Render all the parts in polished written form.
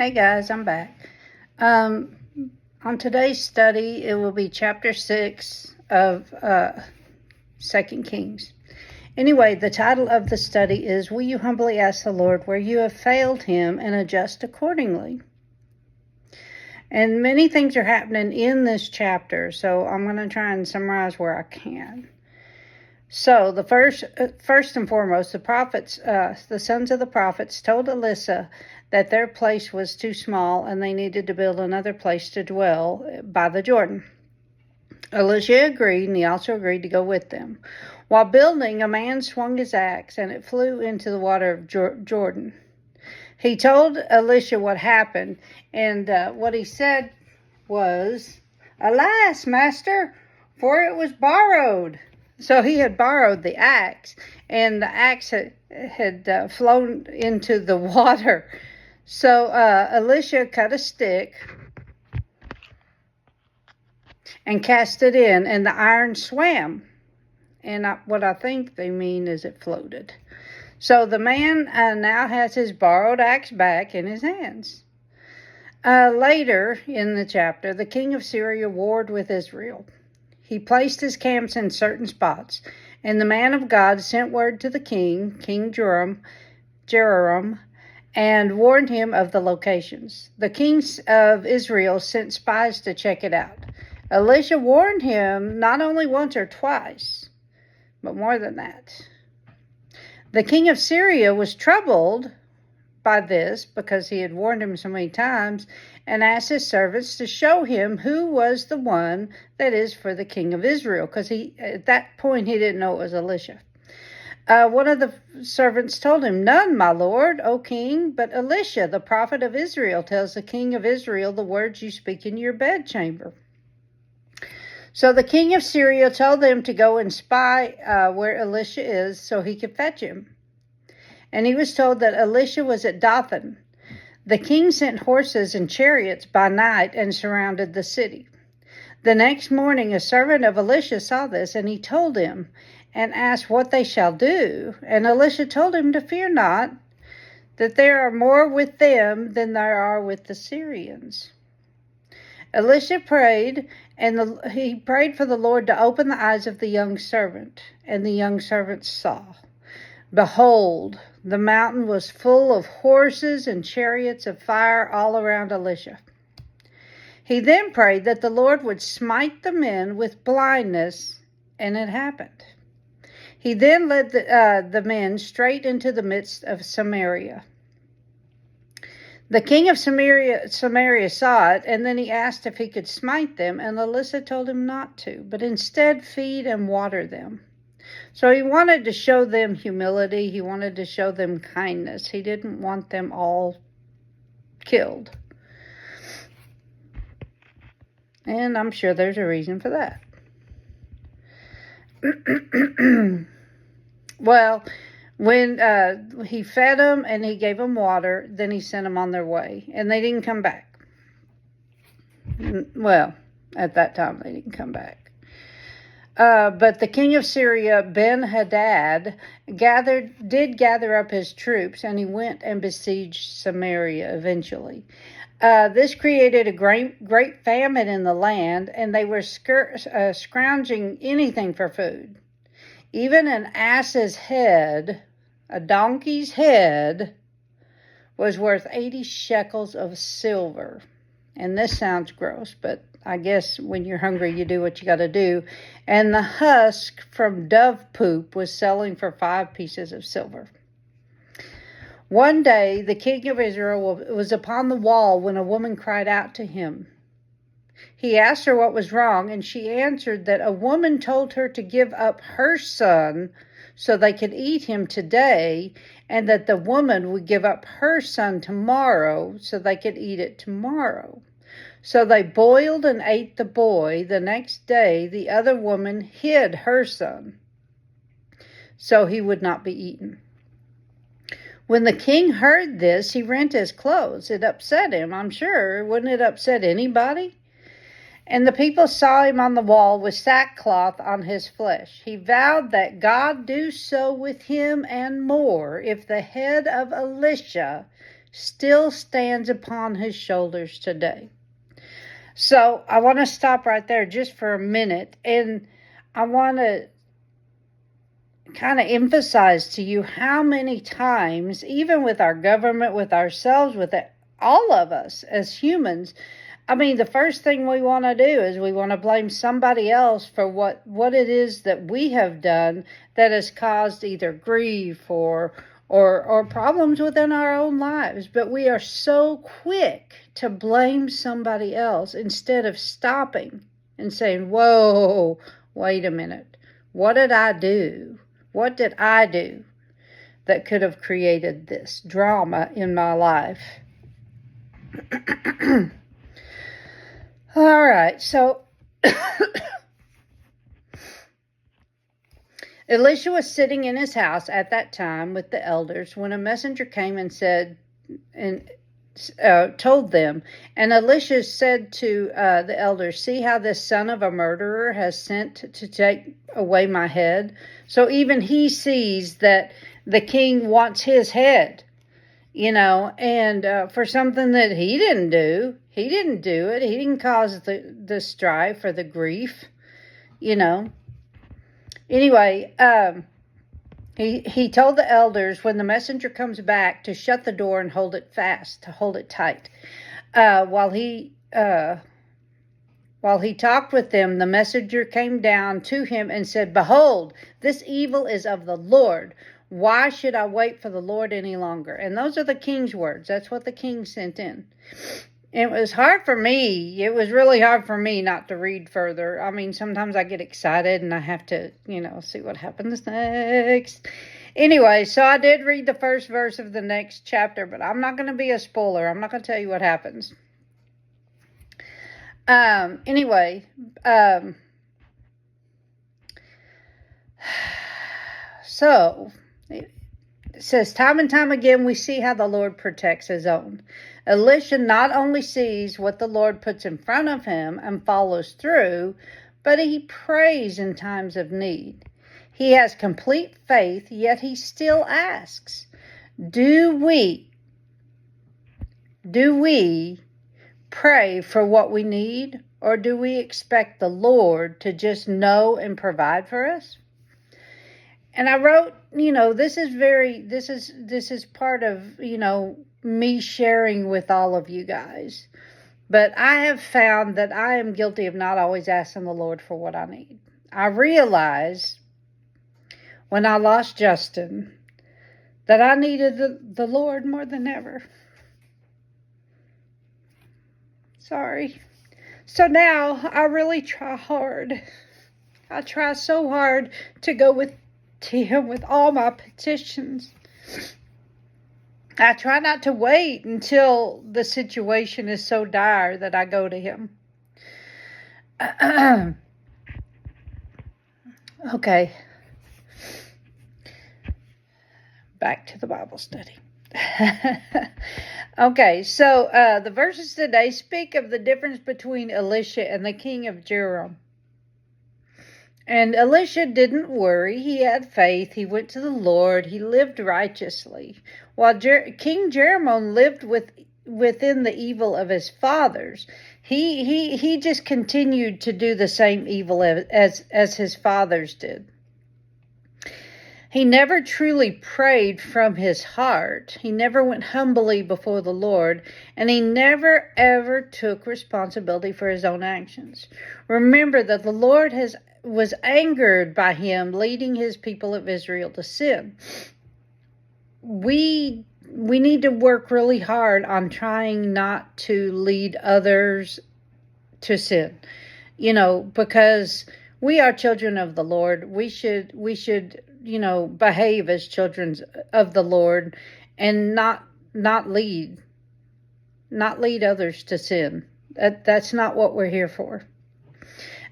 Hey guys, I'm back. Um, on today's study, it will be chapter 6 of 2 Kings. Anyway, the title of the study is, Will You Humbly Ask the Lord Where You Have Failed Him and Adjust Accordingly? And many things are happening in this chapter, so I'm going to try and summarize where I can. So the first and foremost, the prophets, the sons of the prophets told Elisha that their place was too small and they needed to build another place to dwell by the Jordan. Elisha agreed, and he also agreed to go with them. While building, a man swung his axe, and it flew into the water of Jordan. He told Elisha what happened, and what he said was, "Alas, master, for it was borrowed." So he had borrowed the axe, and the axe had flown into the water. So Elisha cut a stick and cast it in, and the iron swam. And what I think they mean is it floated. So the man now has his borrowed axe back in his hands. Later in the chapter, the king of Syria warred with Israel. He placed his camps in certain spots, and the man of God sent word to the king, King Jehoram, and warned him of the locations. The kings of Israel sent spies to check it out. Elisha warned him not only once or twice, but more than that. The king of Syria was troubled by this because he had warned him so many times, and asked his servants to show him who was the one that is for the king of Israel, because at that point he didn't know it was Elisha. One of the servants told him, "None, my lord, O king, but Elisha, the prophet of Israel, tells the king of Israel the words you speak in your bedchamber." So the king of Syria told them to go and spy where Elisha is so he could fetch him. And he was told that Elisha was at Dothan. The king sent horses and chariots by night and surrounded the city. The next morning a servant of Elisha saw this, and he told him and asked what they shall do. And Elisha told him to fear not, that there are more with them than there are with the Syrians. Elisha prayed, and he prayed for the Lord to open the eyes of the young servant. And the young servant saw. Behold, the mountain was full of horses and chariots of fire all around Elisha. He then prayed that the Lord would smite the men with blindness, and it happened. He then led the men straight into the midst of Samaria. The king of Samaria saw it, and then he asked if he could smite them, and Elisha told him not to, but instead feed and water them. So he wanted to show them humility. He wanted to show them kindness. He didn't want them all killed. And I'm sure there's a reason for that. Well, when he fed them and he gave them water, then he sent them on their way. And they didn't come back. Well, at that time they didn't come back. But the king of Syria, Ben-Hadad, did gather up his troops, and he went and besieged Samaria eventually. This created a great famine in the land, and they were scrounging anything for food. Even an ass's head, a donkey's head, was worth 80 shekels of silver. And this sounds gross, but I guess when you're hungry, you do what you got to do. And the husk from dove poop was selling for 5 pieces of silver. One day, the king of Israel was upon the wall when a woman cried out to him. He asked her what was wrong, and she answered that a woman told her to give up her son so they could eat him today, and that the woman would give up her son tomorrow so they could eat it tomorrow. So they boiled and ate the boy. The next day, the other woman hid her son so he would not be eaten. When the king heard this, he rent his clothes. It upset him, I'm sure. Wouldn't it upset anybody? And the people saw him on the wall with sackcloth on his flesh. He vowed that God do so with him and more if the head of Elisha still stands upon his shoulders today. So I want to stop right there just for a minute, and I want to kind of emphasize to you how many times, even with our government, with ourselves, with all of us as humans, I mean, the first thing we want to do is we want to blame somebody else for what it is that we have done that has caused either grief or problems within our own lives. But we are so quick to blame somebody else instead of stopping and saying, whoa, wait a minute. What did I do? What did I do that could have created this drama in my life? All right, so Elisha was sitting in his house at that time with the elders when a messenger came and said, and told them, and Elisha said to the elders, see how this son of a murderer has sent to take away my head? So even he sees that the king wants his head, and for something that he didn't do. He didn't do it. He didn't cause the strife or the grief, Anyway, he told the elders when the messenger comes back to shut the door and hold it fast, to hold it tight. While he talked with them, the messenger came down to him and said, behold, this evil is of the Lord. Why should I wait for the Lord any longer? And those are the king's words. That's what the king sent in. It was hard for me. It was really hard for me not to read further. I mean, sometimes I get excited and I have to, see what happens next. Anyway, so I did read the first verse of the next chapter, but I'm not going to be a spoiler. I'm not going to tell you what happens. So it says, time and time again, we see how the Lord protects his own. Elisha not only sees what the Lord puts in front of him and follows through, but he prays in times of need. He has complete faith, yet he still asks, do we pray for what we need, or do we expect the Lord to just know and provide for us? And I wrote, this is part of, me sharing with all of you guys. But I have found that I am guilty of not always asking the Lord for what I need. I realized when I lost Justin that I needed the Lord more than ever. Sorry. So now I really try hard. I try so hard to go to him with all my petitions. I try not to wait until the situation is so dire that I go to him. Okay. Back to the Bible study. Okay, so the verses today speak of the difference between Elisha and the king of Jerusalem. And Elisha didn't worry. He had faith. He went to the Lord. He lived righteously. While King Jeroboam lived within the evil of his fathers, he just continued to do the same evil as his fathers did. He never truly prayed from his heart. He never went humbly before the Lord, and he never ever took responsibility for his own actions. Remember that the Lord was angered by him leading his people of Israel to sin. We need to work really hard on trying not to lead others to sin, because we are children of the Lord. We should behave as children of the Lord and not lead others to sin. That's not what we're here for.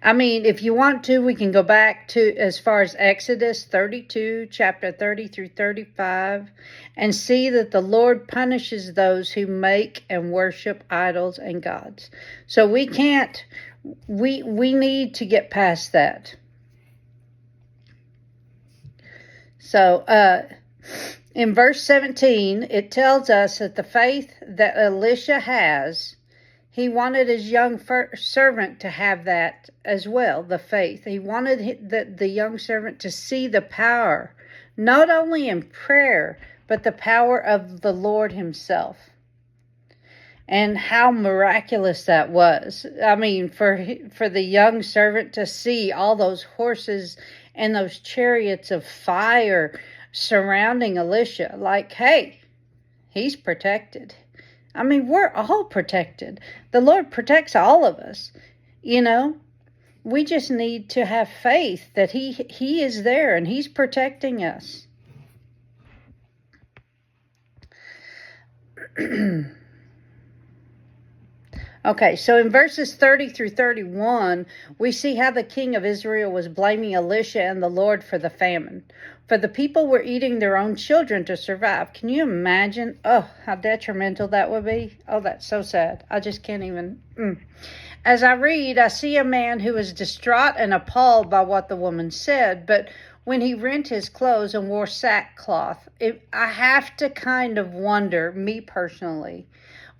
I mean, if you want to, we can go back to as far as Exodus 32, chapter 30 through 35, and see that the Lord punishes those who make and worship idols and gods. So we need to get past that. So, In verse 17, it tells us that the faith that Elisha has, he wanted his young servant to have that as well, the faith. He wanted the young servant to see the power, not only in prayer, but the power of the Lord himself. And how miraculous that was. I mean, for the young servant to see all those horses and those chariots of fire surrounding Elisha, like, hey, he's protected. I mean, we're all protected. The Lord protects all of us. We just need to have faith that he is there and he's protecting us. Okay, so in verses 30 through 31, we see how the king of Israel was blaming Elisha and the Lord for the famine. For the people were eating their own children to survive. Can you imagine? Oh, how detrimental that would be. Oh, that's so sad. I just can't even. As I read, I see a man who is distraught and appalled by what the woman said, but when he rent his clothes and wore sackcloth, I have to kind of wonder, me personally,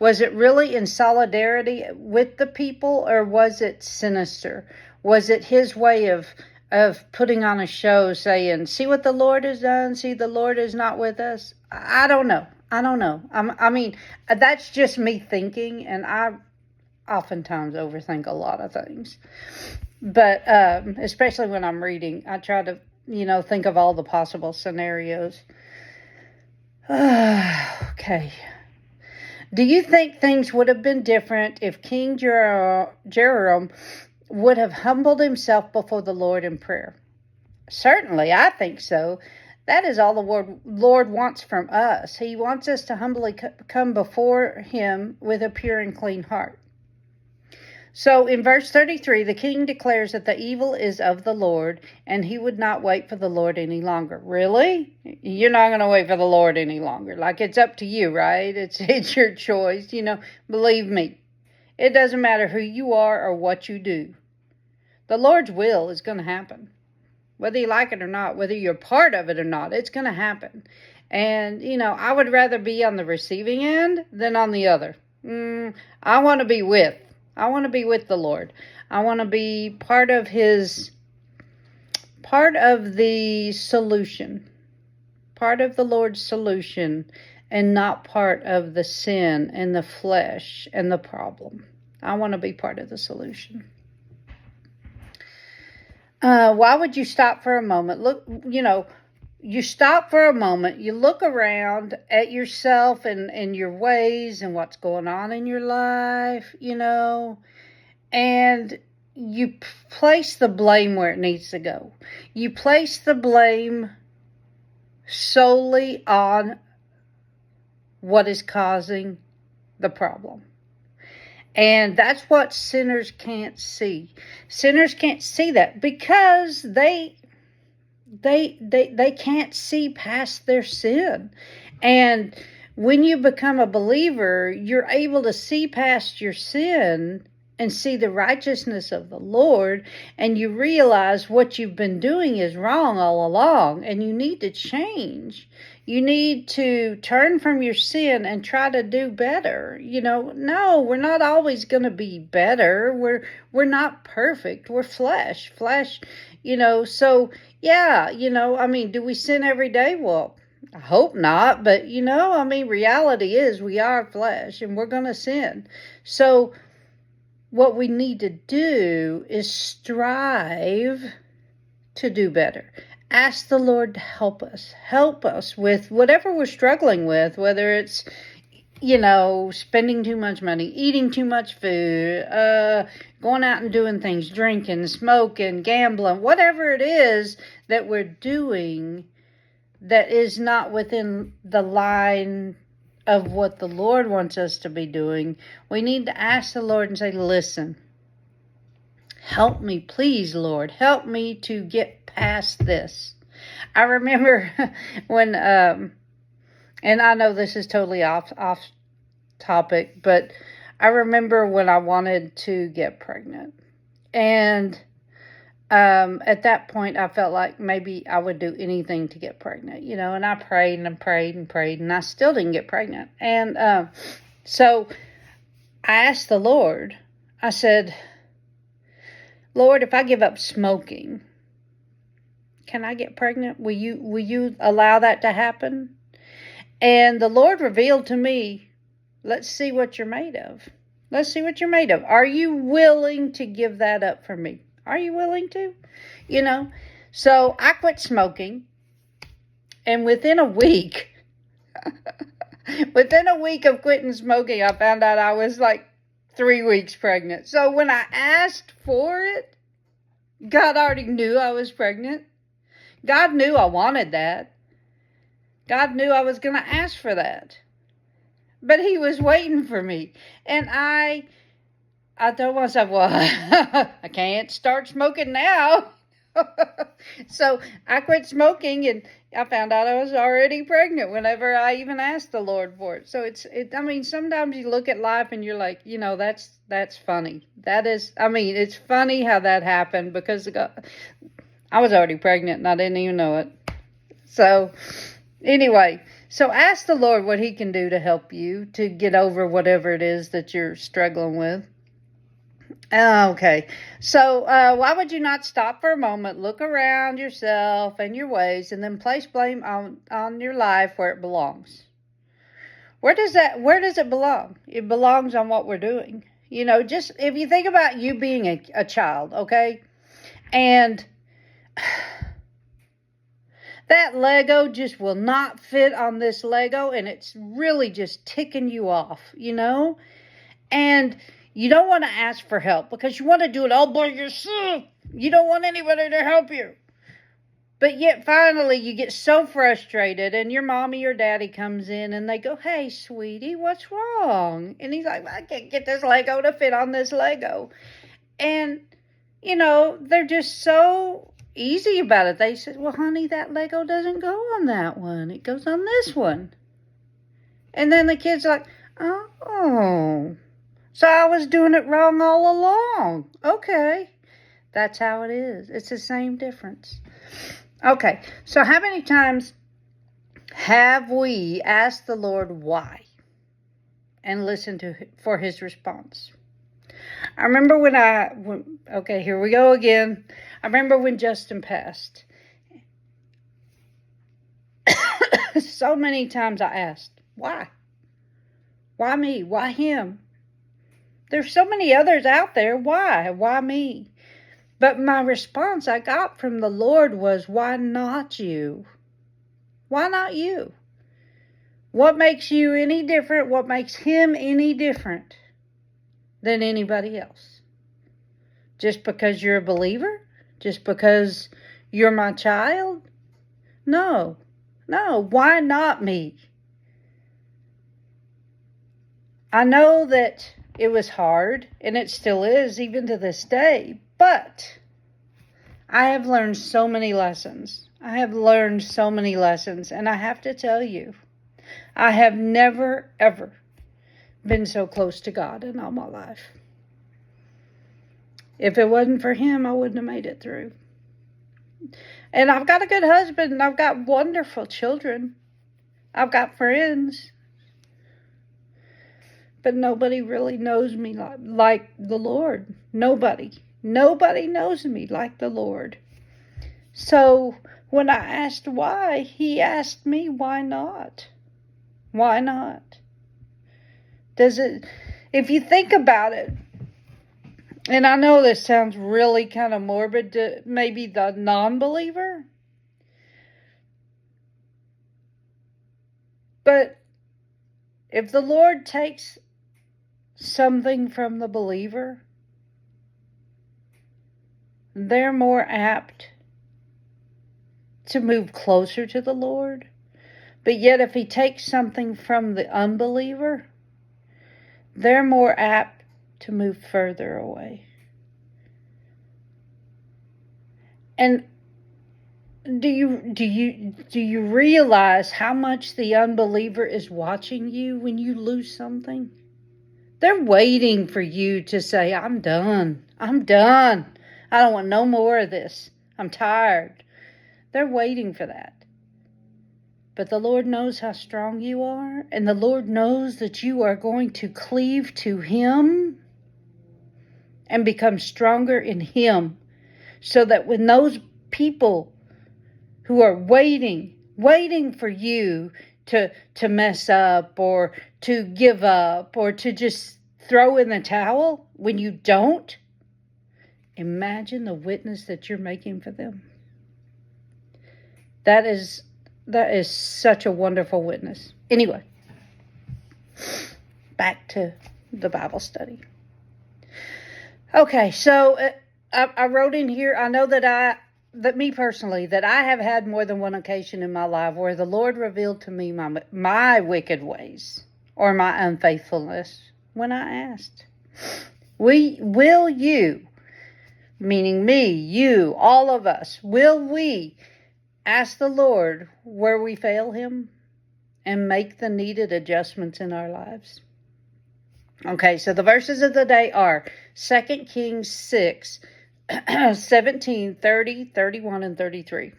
was it really in solidarity with the people, or was it sinister? Was it his way of putting on a show, saying, see what the Lord has done, see the Lord is not with us? I don't know. I mean, that's just me thinking, and I oftentimes overthink a lot of things. But especially when I'm reading, I try to, think of all the possible scenarios. Okay. Do you think things would have been different if King Jehoram would have humbled himself before the Lord in prayer? Certainly, I think so. That is all the Lord wants from us. He wants us to humbly come before him with a pure and clean heart. So in verse 33, the king declares that the evil is of the Lord, and he would not wait for the Lord any longer. Really? You're not going to wait for the Lord any longer. Like, it's up to you, right? It's your choice. Believe me, it doesn't matter who you are or what you do. The Lord's will is going to happen. Whether you like it or not, whether you're part of it or not, it's going to happen. And, I would rather be on the receiving end than on the other. I want to be with the Lord. I want to be part of the solution, part of the Lord's solution, and not part of the sin and the flesh and the problem. I want to be part of the solution. Why would you stop for a moment? Look, you stop for a moment, you look around at yourself and your ways and what's going on in your life, and you place the blame where it needs to go. You place the blame solely on what is causing the problem. And that's what sinners can't see. Sinners can't see that because they can't see past their sin. And when you become a believer, you're able to see past your sin and see the righteousness of the Lord, and you realize what you've been doing is wrong all along, and you need to change. You need to turn from your sin and try to do better. No, we're not always going to be better. We're not perfect. We're flesh, so yeah, do we sin every day? Well, I hope not, but reality is we are flesh and we're going to sin. So what we need to do is strive to do better. Ask the Lord to help us with whatever we're struggling with, whether it's, spending too much money, eating too much food, going out and doing things, drinking, smoking, gambling, whatever it is that we're doing that is not within the line of what the Lord wants us to be doing. We need to ask the Lord and say, listen, help me, please, Lord, help me to get past this. I remember when, and I know this is totally off topic, but I remember when I wanted to get pregnant, and at that point, I felt like maybe I would do anything to get pregnant, and I prayed and prayed and prayed, and I still didn't get pregnant. And so I asked the Lord, I said, Lord, if I give up smoking, can I get pregnant? Will you allow that to happen? And the Lord revealed to me, let's see what you're made of. Let's see what you're made of. Are you willing to give that up for me? Are you willing to? So I quit smoking, and within a week of quitting smoking, I found out I was like 3 weeks pregnant. So when I asked for it, God already knew I was pregnant. God knew I wanted that. God knew I was going to ask for that. But he was waiting for me. And I told myself, well, I can't start smoking now. So I quit smoking, and I found out I was already pregnant whenever I even asked the Lord for it. So sometimes you look at life and you're like, that's funny. It's funny how that happened, because I was already pregnant and I didn't even know it. So anyway, so ask the Lord what he can do to help you to get over whatever it is that you're struggling with. Okay, so why would you not stop for a moment, look around yourself and your ways, and then place blame on your life where it belongs? Where does it belong? It belongs on what we're doing. Just if you think about you being a child, okay? And that Lego just will not fit on this Lego, and it's really just ticking you off, And you don't want to ask for help because you want to do it all by yourself. You don't want anybody to help you. But yet finally you get so frustrated, and your mommy or daddy comes in and they go, hey, sweetie, what's wrong? And he's like, well, I can't get this Lego to fit on this Lego. And, they're just so easy about it. They said, well, honey, that Lego doesn't go on that one. It goes on this one. And then the kid's like, oh, so I was doing it wrong all along. Okay. That's how it is. It's the same difference. Okay. So how many times have we asked the Lord why and listened for his response? I remember okay, here we go again. I remember when Justin passed. So many times I asked, why? Why me? Why him? There's so many others out there. Why? Why me? But my response I got from the Lord was, why not you? Why not you? What makes you any different? What makes him any different than anybody else? Just because you're a believer? Just because you're my child? No. Why not me? I know that it was hard, and it still is, even to this day, but I have learned so many lessons. And I have to tell you, I have never, ever been so close to God in all my life. If it wasn't for him, I wouldn't have made it through. And I've got a good husband, and I've got wonderful children. I've got friends. But nobody really knows me like the Lord. Nobody. Nobody knows me like the Lord. So when I asked why, he asked me, why not? Why not? If you think about it, and I know this sounds really kind of morbid to maybe the non-believer, but if the Lord takes something from the believer, they're more apt to move closer to the Lord. But yet if he takes something from the unbeliever, they're more apt to move further away. And do you realize how much the unbeliever is watching you when you lose something? They're waiting for you to say, I'm done. I don't want no more of this. I'm tired. They're waiting for that. But the Lord knows how strong you are, and the Lord knows that you are going to cleave to Him and become stronger in Him, so that when those people who are waiting for you to mess up or to give up or to just throw in the towel, when you don't, imagine the witness that you're making for them. That is such a wonderful witness. Anyway, back to the Bible study. Okay, so I wrote in here, I know that me personally, that I have had more than one occasion in my life where the Lord revealed to me my wicked ways or my unfaithfulness when I asked, will you, meaning me, you, all of us, will we ask the Lord where we fail Him and make the needed adjustments in our lives? Okay, so the verses of the day are 2 Kings 6, 17, 30, 31, and 33.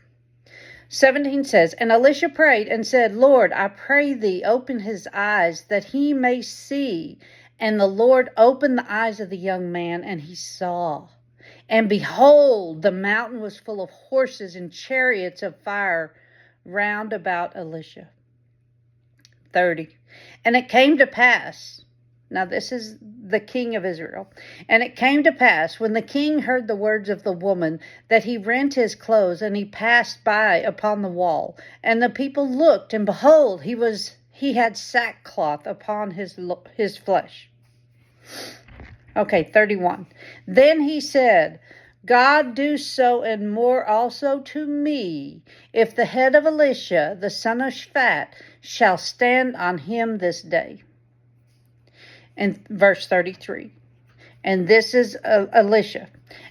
17 says, And Elisha prayed and said, Lord, I pray thee, open his eyes that he may see. And the Lord opened the eyes of the young man, and he saw. And behold, the mountain was full of horses and chariots of fire round about Elisha. 30. And it came to pass, now this is the king of Israel, and it came to pass, when the king heard the words of the woman, that he rent his clothes, and he passed by upon the wall. And the people looked, and behold, he had sackcloth upon his flesh. Okay, 31. Then he said, God do so and more also to me, if the head of Elisha, the son of Shaphat, shall stand on him this day. And verse 33. And this is Elisha.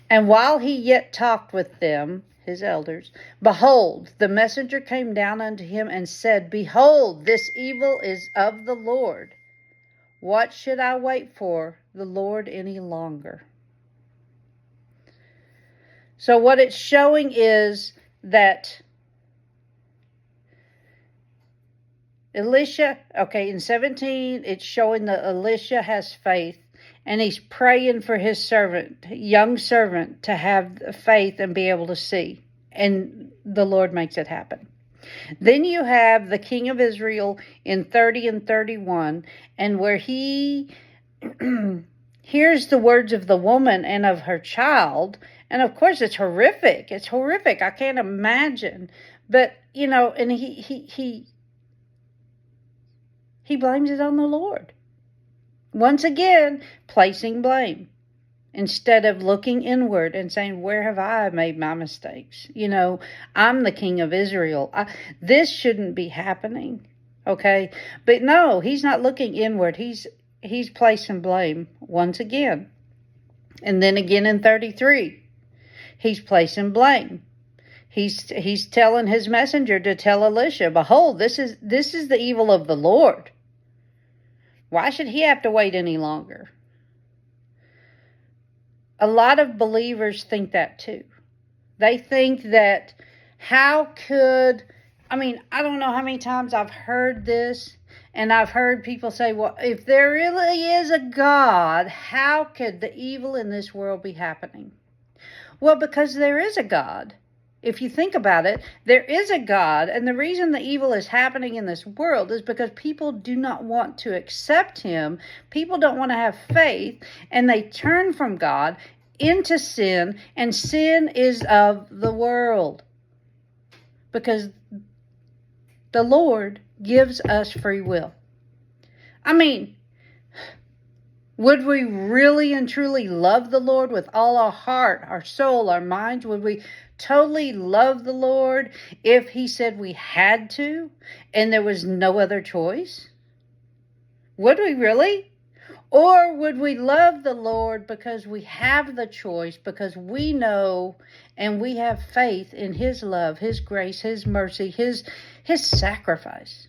And while he yet talked with them, his elders, behold, the messenger came down unto him and said, Behold, this evil is of the Lord. What should I wait for the Lord any longer? So what it's showing is that Elisha, okay, in 17, it's showing that Elisha has faith, and he's praying for his servant, young servant, to have faith and be able to see. And the Lord makes it happen. Then you have the king of Israel in 30 and 31, and where he hears the words of the woman and of her child. And of course, it's horrific. It's horrific. I can't imagine. But, and he blames it on the Lord. Once again, placing blame instead of looking inward and saying, where have I made my mistakes? I'm the king of Israel. This shouldn't be happening. Okay. But no, he's not looking inward. He's placing blame once again. And then again in 33, he's placing blame. He's telling his messenger to tell Elisha, behold, this is the evil of the Lord. Why should he have to wait any longer? A lot of believers think that too. They think that I don't know how many times I've heard this, and I've heard people say, well, if there really is a God, how could the evil in this world be happening? Well, because there is a God. If you think about it, there is a God, and the reason the evil is happening in this world is because people do not want to accept Him. People don't want to have faith, and they turn from God into sin, and sin is of the world. Because the Lord gives us free will. Would we really and truly love the Lord with all our heart, our soul, our minds? Would we totally love the Lord if He said we had to and there was no other choice? Would we really? Or would we love the Lord because we have the choice, because we know and we have faith in His love, His grace, His mercy, His sacrifice?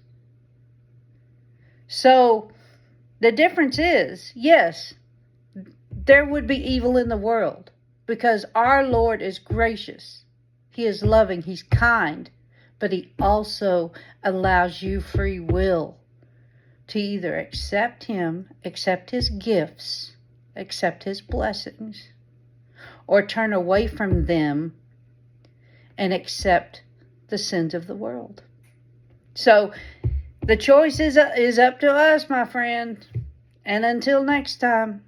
So the difference is, yes, there would be evil in the world. because our Lord is gracious. He is loving. He's kind. But he also allows you free will to either accept him, accept his gifts, accept his blessings, or turn away from them and accept the sins of the world. So the choice is up to us, my friend. And until next time.